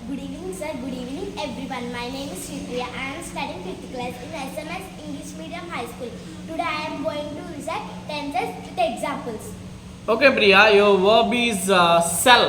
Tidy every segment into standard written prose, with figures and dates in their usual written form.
Good evening, sir. Good evening, everyone. My name is Sripriya. I am studying 5th class in SMS English Medium High School. Today I am going to recite tenses with examples. Okay, Priya, your verb is sell.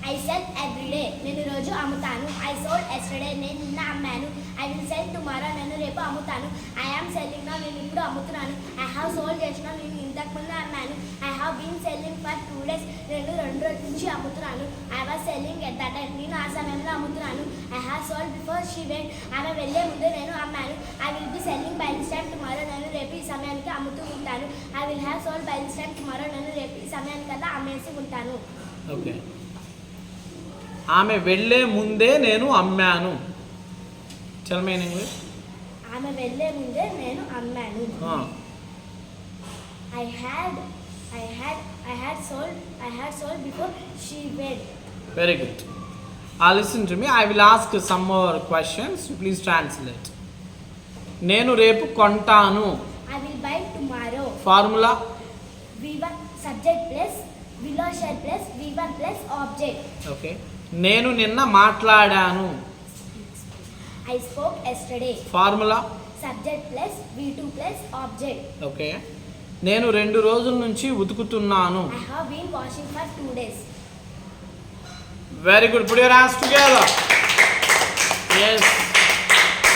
I sell every day. నేను రోజు అమ్ముతాను. I sold yesterday. నేను నిన్న అమ్మాను. I will sell tomorrow. నేను రేపు అమ్ముతాను. I am selling now. నేను ఇప్పుడు అమ్ముతున్నాను. I have sold just now. నేను ఇంతకు ముందు అమ్మాను. I have been selling for 2 days. నేను 2 రోజుల నుంచి అమ్ముతున్నాను. I was selling at that time. నేను ఆ సమయంలో అమ్ముతున్నాను. I have sold before she went. ఆమె వెళ్ళే ముందు నేను అమ్మాను. I will be selling by this time tomorrow. నేను రేపు ఈ సమయానికి అమ్ముతూ ఉంటాను. I will have sold by this time tomorrow. నేను రేపు ఈ సమయానికల్లా అమ్మేసి ఉంటాను. ఓకే, ఆమె వెళ్ళే ముందే నేను అమ్మాను. Tell me in English. ఆమె వెళ్ళే ముందే నేను అమ్మాను. I had sold before she went. Very good. Listen to me. I will ask some more questions. Please translate. నేను రేపు కొంటాను. I will buy tomorrow. Formula. V1 subject plus V1 plus V1 plus object. Okay. నేను నిన్న మాట్లాడాను. I spoke yesterday. Formula. Subject plus V2 plus object. Okay. నేను 2 రోజుల నుంచి ఉతుకుతున్నాను. I have been washing for 2 days. Very good. Put your hands together. Yes.